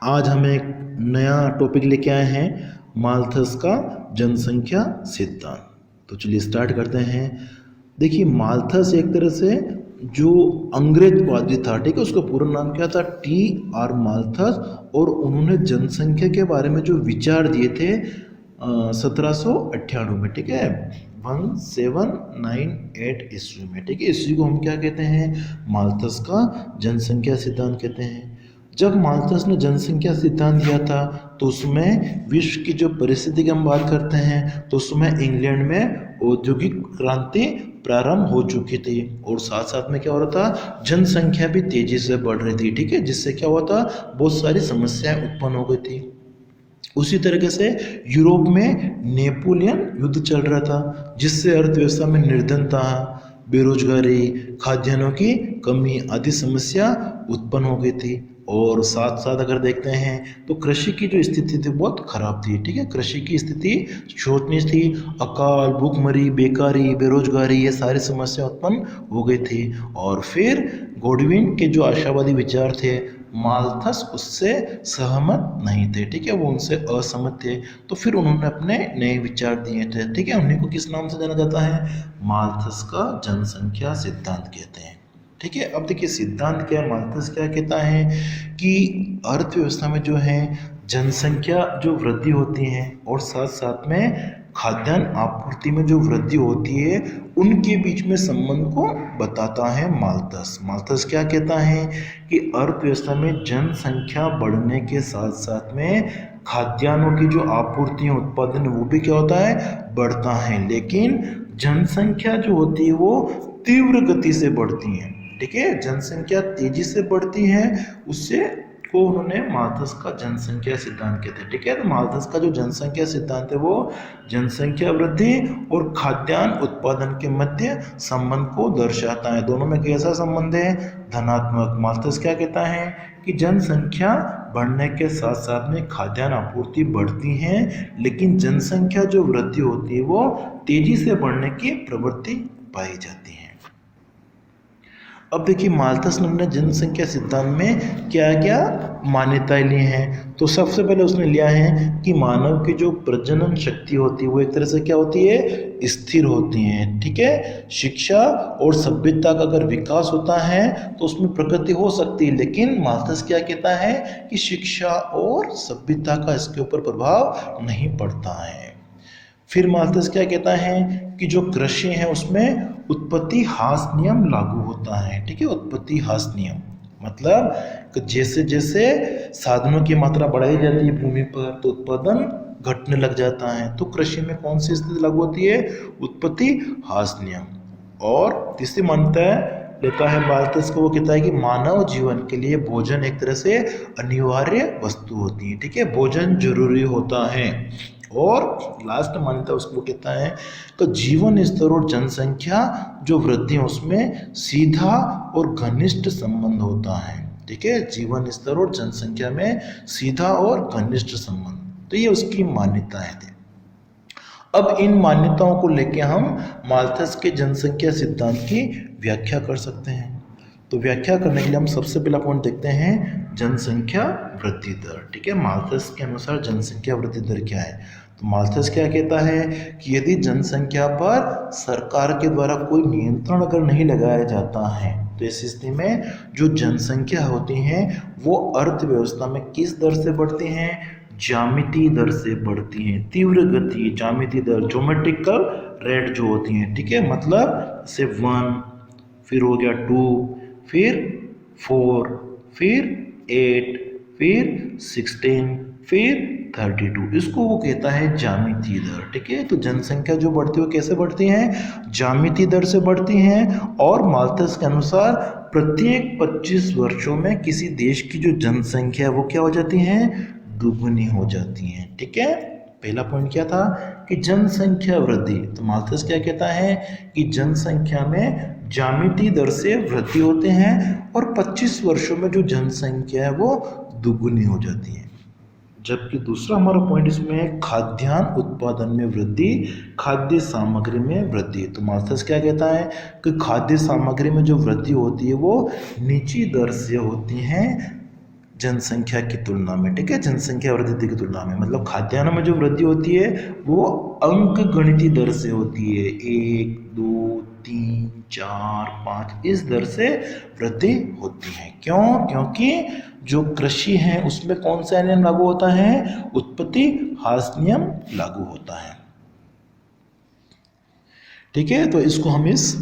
आज हम एक नया टॉपिक लेके आए हैं, माल्थस का जनसंख्या सिद्धांत। तो चलिए स्टार्ट करते हैं। देखिए, माल्थस एक तरह से जो अंग्रेजवादी था, ठीक है, उसका पूरा नाम क्या था, T.R. माल्थस। और उन्होंने जनसंख्या के बारे में जो विचार दिए थे 1798 में, ठीक है, 1798 ईस्वी में, ठीक है। इसी को हम क्या कहते हैं, माल्थस का जनसंख्या सिद्धांत कहते हैं। जब माल्थस ने जनसंख्या सिद्धांत दिया था तो उसमें विश्व की जो परिस्थिति की हम बात करते हैं तो उसमें इंग्लैंड में औद्योगिक क्रांति प्रारंभ हो चुकी थी और साथ साथ में क्या हो रहा था, जनसंख्या भी तेजी से बढ़ रही थी, ठीक है, जिससे क्या हुआ था, बहुत सारी समस्याएं उत्पन्न हो गई थी। उसी तरीके से यूरोप में नेपोलियन युद्ध चल रहा था जिससे अर्थव्यवस्था में निर्धनता, बेरोजगारी, खाद्यान्नों की कमी आदि समस्या उत्पन्न हो गई थी। और साथ साथ अगर देखते हैं तो कृषि की जो स्थिति थी बहुत खराब थी, ठीक है, कृषि की स्थिति शोचनीय थी। अकाल, भूखमरी, बेकारी, बेरोजगारी, ये सारी समस्या उत्पन्न हो गई थी। और फिर गॉडविन के जो आशावादी विचार थे, माल्थस उससे सहमत नहीं थे, ठीक है, वो उनसे असहमत थे। तो फिर उन्होंने अपने नए विचार दिए थे, ठीक है, उन्हीं को किस नाम से जाना जाता है, माल्थस का जनसंख्या सिद्धांत कहते हैं, ठीक है। अब देखिए सिद्धांत क्या है, माल्थस क्या कहता है कि अर्थव्यवस्था में जो है जनसंख्या जो वृद्धि होती है और साथ साथ में खाद्यान्न आपूर्ति में जो वृद्धि होती है उनके बीच में संबंध को बताता है माल्थस। माल्थस क्या कहता है कि अर्थव्यवस्था में जनसंख्या बढ़ने के साथ साथ में खाद्यान्नों की जो आपूर्ति उत्पादन वो भी क्या होता है, बढ़ता है। लेकिन जनसंख्या जो होती है वो तीव्र गति से बढ़ती है, ठीक है, जनसंख्या तेजी से बढ़ती है, उससे को उन्होंने माल्थस का जनसंख्या सिद्धांत कहते हैं, ठीक है। तो माल्थस का जो जनसंख्या सिद्धांत है वो जनसंख्या वृद्धि और खाद्यान्न उत्पादन के मध्य संबंध को दर्शाता है। दोनों में कैसा संबंध है, धनात्मक। माल्थस क्या कहता है कि जनसंख्या बढ़ने के साथ साथ में खाद्यान्न आपूर्ति बढ़ती है, लेकिन जनसंख्या जो वृद्धि होती है वो तेजी से बढ़ने की प्रवृत्ति पाई जाती है। अब देखिए माल्थस ने अपने जनसंख्या सिद्धांत में क्या क्या मान्यताएं ली हैं। तो सबसे पहले उसने लिया है कि मानव की जो प्रजनन शक्ति होती है वो एक तरह से क्या होती है, स्थिर होती है, ठीक है। शिक्षा और सभ्यता का अगर विकास होता है तो उसमें प्रगति हो सकती है, लेकिन माल्थस क्या कहता है कि शिक्षा और सभ्यता का इसके ऊपर प्रभाव नहीं पड़ता है। फिर माल्थस क्या कहता है कि जो कृषि है उसमें उत्पत्ति ह्रास नियम लागू होता है, ठीक है, उत्पत्ति ह्रास नियम मतलब कि जैसे जैसे साधनों की मात्रा बढ़ाई जाती है भूमि पर तो उत्पादन घटने लग जाता है। तो कृषि में कौन सी स्थिति लागू होती है, उत्पत्ति ह्रास नियम। और तीसरी मान्यता लेता है माल्थस को, वो कहता है कि मानव जीवन के लिए भोजन एक तरह से अनिवार्य वस्तु होती है, ठीक है, भोजन जरूरी होता है। और लास्ट मान्यता उसको कहता है कि जीवन स्तर और जनसंख्या जो वृद्धि है उसमें सीधा और घनिष्ठ संबंध होता है, ठीक है, जीवन स्तर और जनसंख्या में सीधा और घनिष्ठ संबंध। तो ये उसकी मान्यताएं थी। अब इन मान्यताओं को लेके हम माल्थस के जनसंख्या सिद्धांत की व्याख्या कर सकते हैं। तो व्याख्या करने के लिए हम सबसे पहला पॉइंट देखते हैं जनसंख्या वृद्धि दर, ठीक है। माल्थस के अनुसार जनसंख्या वृद्धि दर क्या है। तो माल्थस क्या कहता है कि यदि जनसंख्या पर सरकार के द्वारा कोई नियंत्रण अगर नहीं लगाया जाता है तो इस स्थिति में जो जनसंख्या होती है वो अर्थव्यवस्था में किस दर से बढ़ती हैं, ज्यामितीय दर से बढ़ती हैं। तीव्र गति, ज्यामितीय दर, ज्योमेट्रिकल रेट जो होती हैं, ठीक है, मतलब से 1, फिर हो गया 2, फिर 4, फिर 8, फिर 16, फिर 32, इसको वो कहता है ज्यामितीय दर, ठीक है। तो जनसंख्या जो बढ़ती है वो कैसे बढ़ती है, ज्यामितीय दर से बढ़ती हैं। और माल्थस के अनुसार प्रत्येक 25 वर्षों में किसी देश की जो जनसंख्या है वो क्या हो जाती है, दुगुनी हो जाती है, ठीक है। पहला पॉइंट क्या था कि जनसंख्या वृद्धि। तो माल्थस क्या कहता है कि जनसंख्या में ज्यामितीय दर से वृद्धि होते हैं और 25 वर्षों में जो जनसंख्या है वो दुगुनी हो जाती है। जबकि दूसरा हमारा पॉइंट इसमें है खाद्यान्न उत्पादन में वृद्धि, खाद्य सामग्री में वृद्धि। तो माल्थस क्या कहता है कि खाद्य सामग्री में जो वृद्धि होती है वो निची दर से होती है, जनसंख्या की तुलना में, ठीक है, जनसंख्या वृद्धि की तुलना में, मतलब खाद्यान्न में जो वृद्धि होती है वो अंक गणितीय दर से होती है, 1 2 3 4 5 इस दर से वृद्धि होती है। क्यों? क्योंकि जो कृषि है उसमें कौन सा नियम लागू होता है? उत्पत्ति ह्रास नियम लागू होता है। ठीक है, तो इसको हम इस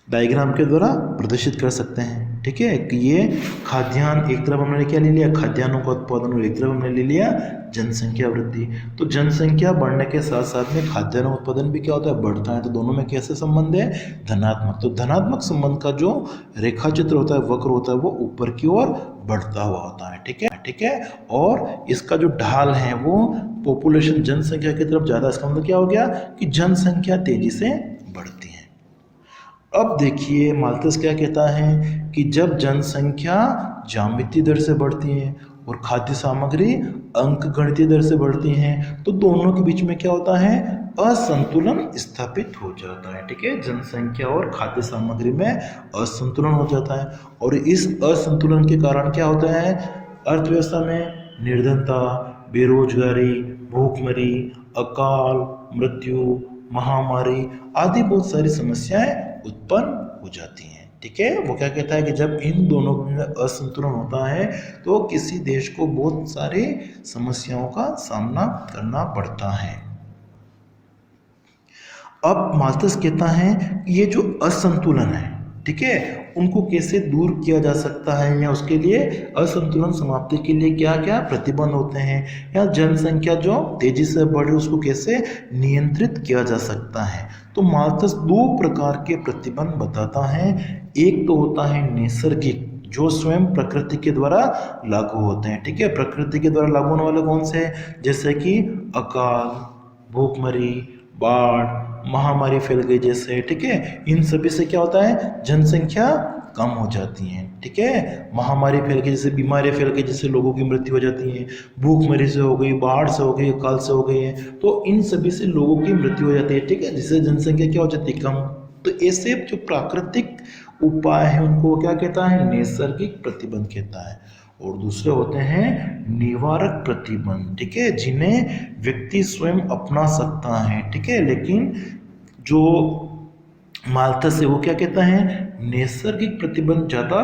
डायग्राम के द्वारा प्रदर्शित कर सकते हैं। ठीक है, कि ये खाद्यान्न एक तरफ हमने क्या ले लिया, खाद्यान्नों का उत्पादन, और एक तरफ हमने ले लिया जनसंख्या वृद्धि। तो जनसंख्या बढ़ने के साथ साथ में खाद्यान्न उत्पादन भी क्या होता है? बढ़ता है। तो दोनों में कैसे संबंध है? धनात्मक। तो धनात्मक संबंध का जो रेखा चित्र होता है, वक्र होता है, वो ऊपर की ओर बढ़ता हुआ होता है। ठीक है, ठीक है, और इसका जो ढाल है वो पॉपुलेशन जनसंख्या की तरफ ज़्यादा। इसका मतलब क्या हो गया कि जनसंख्या तेजी से बढ़ती है। अब देखिए माल्थस क्या कहता है कि जब जनसंख्या ज्यामितीय दर से बढ़ती है और खाद्य सामग्री अंकगणितीय दर से बढ़ती हैं, तो दोनों के बीच में क्या होता है? असंतुलन स्थापित हो जाता है। ठीक है, जनसंख्या और खाद्य सामग्री में असंतुलन हो जाता है, और इस असंतुलन के कारण क्या होता है? अर्थव्यवस्था में निर्धनता, बेरोजगारी, भूखमरी, अकाल मृत्यु, महामारी आदि बहुत सारी समस्याएं उत्पन्न हो जाती हैं। ठीक है, वो क्या कहता है कि जब इन दोनों में असंतुलन होता है तो किसी देश को बहुत सारी समस्याओं का सामना करना पड़ता है। अब माल्थस कहता है कि ये जो असंतुलन है, ठीक है, उनको कैसे दूर किया जा सकता है, या उसके लिए असंतुलन समाप्ति के लिए क्या क्या प्रतिबंध होते हैं, या जनसंख्या जो तेजी से बढ़ रही है उसको कैसे नियंत्रित किया जा सकता है। तो माल्थस दो प्रकार के प्रतिबंध बताता है। एक तो होता है नैसर्गिक, जो स्वयं प्रकृति के द्वारा लागू होते हैं। ठीक है, प्रकृति के द्वारा लागू होने वाले कौन से हैं? जैसे कि अकाल, भूखमरी, बाढ़, महामारी फैल गई जैसे। ठीक है, इन सभी से क्या होता है? जनसंख्या कम हो जाती है। ठीक है, महामारी फैल गई जैसे, बीमारियां फैल गई जैसे लोगों की मृत्यु हो जाती है, भूखमरी से हो गई, बाढ़ से हो गई, अकाल से हो गई है, तो इन सभी से लोगों की मृत्यु हो जाती है। ठीक है, जिससे जनसंख्या क्या हो जाती है? कम। तो ऐसे जो प्राकृतिक उपाय है उनको क्या कहता है? नैसर्गिक प्रतिबंध कहता है। और दूसरे होते हैं निवारक प्रतिबंध। ठीक है, जिन्हें व्यक्ति स्वयं अपना सकता है। ठीक है, लेकिन जो माल्थस है वो क्या कहता है? नैसर्गिक प्रतिबंध ज़्यादा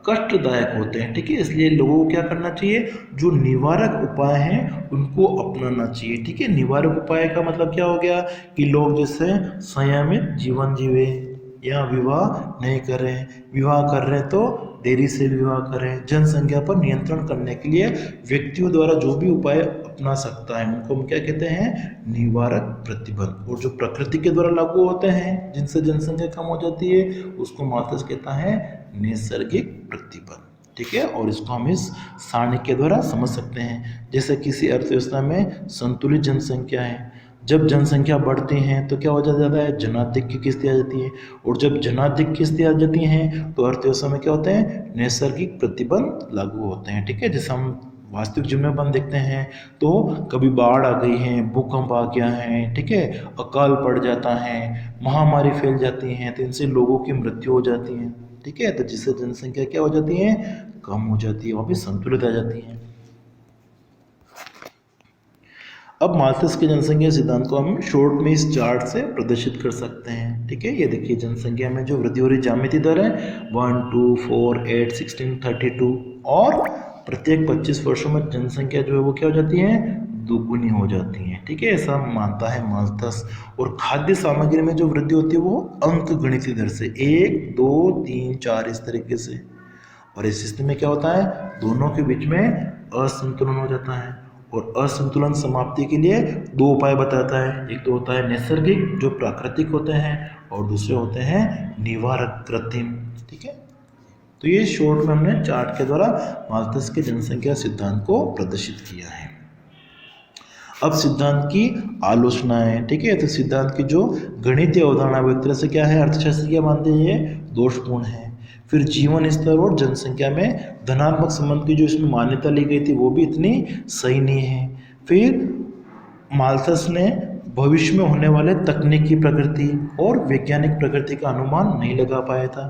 कष्टदायक होते हैं। ठीक है, इसलिए लोगों को क्या करना चाहिए? जो निवारक उपाय हैं उनको अपनाना चाहिए। ठीक है, निवारक उपाय का मतलब क्या हो गया कि लोग जैसे संयमित जीवन जीवे, या विवाह नहीं करें, विवाह कर रहे तो देरी से विवाह करें, जनसंख्या पर नियंत्रण करने के लिए व्यक्तियों द्वारा जो भी उपाय अपना सकता है उनको हम क्या कहते हैं? निवारक प्रतिबंध। और जो प्रकृति के द्वारा लागू होते हैं जिनसे जनसंख्या कम हो जाती है उसको माल्थस कहता है नैसर्गिक प्रतिबंध। ठीक है, और इसको हम इस सारणी के द्वारा समझ सकते हैं। जैसे किसी अर्थव्यवस्था में संतुलित जनसंख्या है, जब जनसंख्या बढ़ती है तो क्या हो जाता है? जनाधिक्य की स्थिति आ जाती है, और जब जनाधिक्य की स्थिति आ जाती है तो अर्थव्यवस्था में क्या होते हैं? नैसर्गिक प्रतिबंध लागू होते हैं। ठीक है, जैसे हम वास्तविक जीवन में अपन देखते हैं तो कभी बाढ़ आ गई है, भूकंप आ गया है, ठीक है, अकाल पड़ जाता है, महामारी फैल जाती है, तो इनसे लोगों की मृत्यु हो जाती है। ठीक है, तो जिससे जनसंख्या क्या हो जाती है? कम हो जाती है, वापिस संतुलित आ जाती है। अब माल्थस के जनसंख्या सिद्धांत को हम शॉर्ट में इस चार्ट से प्रदर्शित कर सकते हैं। ठीक है, ये देखिए जनसंख्या में जो वृद्धि हो रही ज्यामितीय दर है 1 2 4 8 16 32, और प्रत्येक 25 वर्षों में जनसंख्या जो है वो क्या हो जाती है? दोगुनी हो जाती है। ठीक है, ऐसा मानता है माल्थस। और खाद्य सामग्री में जो वृद्धि होती है वो अंक गणितीय दर से 1 2 3 4 इस तरीके से। और इस स्थिति में क्या होता है? दोनों के बीच में असंतुलन हो जाता है, और असंतुलन समाप्ति के लिए दो उपाय बताता है। एक तो होता है नैसर्गिक जो प्राकृतिक होते हैं, और दूसरे होते हैं निवारक कृत्रिम। ठीक है, तो ये शॉर्ट में हमने चार्ट के द्वारा माल्थस के जनसंख्या सिद्धांत को प्रदर्शित किया है। अब सिद्धांत की आलोचनाएं। ठीक है, तो सिद्धांत की जो गणितीय अवधारणा वो एक तरह से क्या है? अर्थशास्त्र क्या मानते हैं? ये दोषपूर्ण है। फिर जीवन स्तर और जनसंख्या में धनात्मक संबंध की जो इसमें मान्यता ली गई थी वो भी इतनी सही नहीं है। फिर माल्थस ने भविष्य में होने वाले तकनीकी प्रगति और वैज्ञानिक प्रगति का अनुमान नहीं लगा पाया था,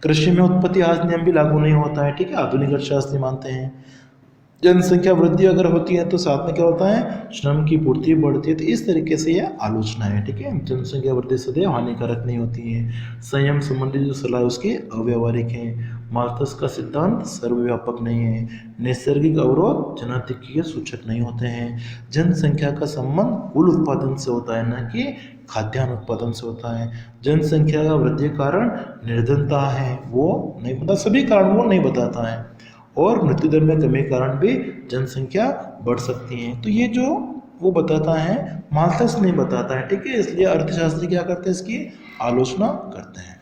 कृषि में उत्पत्ति हास नियम भी लागू नहीं होता है, ठीक है, आधुनिक अर्थशास्त्री मानते हैं। जनसंख्या वृद्धि अगर होती है तो साथ में क्या होता है, श्रम की पूर्ति बढ़ती है। तो इस तरीके से यह आलोचना है, ठीक है। जनसंख्या वृद्धि सदैव हानिकारक नहीं होती है। संयम संबंधी जो सलाह है उसकी अव्यवहारिक है। माल्थस का सिद्धांत सर्वव्यापक नहीं है। नैसर्गिक अवरोध जनाधिक्य के सूचक नहीं होते हैं। जनसंख्या का संबंध कुल उत्पादन से होता है, न कि खाद्यान्न उत्पादन से होता है। जनसंख्या का वृद्धि कारण निर्धनता है वो नहीं बता, सभी कारण वो नहीं बताता है। और मृत्यु दर में कमी के कारण भी जनसंख्या बढ़ सकती है। तो ये जो वो बताता है, माल्थस नहीं बताता है, ठीक है। इसलिए अर्थशास्त्री क्या करते हैं, इसकी आलोचना करते हैं।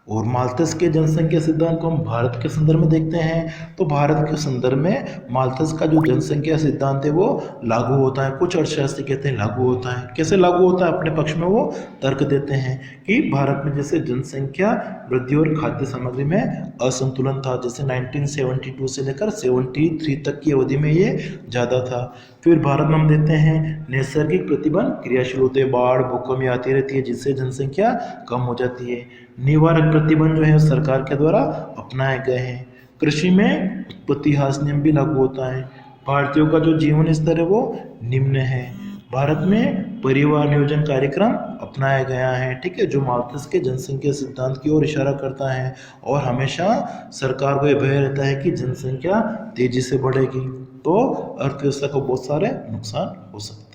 और माल्थस के जनसंख्या सिद्धांत को हम भारत के संदर्भ में देखते हैं, तो भारत के संदर्भ में माल्थस का जो जनसंख्या सिद्धांत है वो लागू होता है। कुछ अर्थशास्त्री कहते हैं लागू होता है। कैसे लागू होता है, अपने पक्ष में वो तर्क देते हैं कि भारत में जैसे जनसंख्या वृद्धि और खाद्य सामग्री में असंतुलन था, जैसे 1972 से लेकर 73 तक की अवधि में ये ज़्यादा था। फिर भारत में हम देते हैं नैसर्गिक प्रतिबंध क्रियाशील होते हैं, बाढ़ भूकंप आती रहती है जिससे जनसंख्या कम हो जाती है। निवारक प्रतिबंध जो है सरकार के द्वारा अपनाए गए हैं। कृषि में उत्पत्ति हास नियम भी लागू होता है। भारतीयों का जो जीवन स्तर है वो निम्न है। भारत में परिवार नियोजन कार्यक्रम अपनाया गया है, ठीक है, जो माल्थस के जनसंख्या सिद्धांत की ओर इशारा करता है। और हमेशा सरकार को यह भय रहता है कि जनसंख्या तेजी से बढ़ेगी तो अर्थव्यवस्था को बहुत सारे नुकसान हो सकते हैं।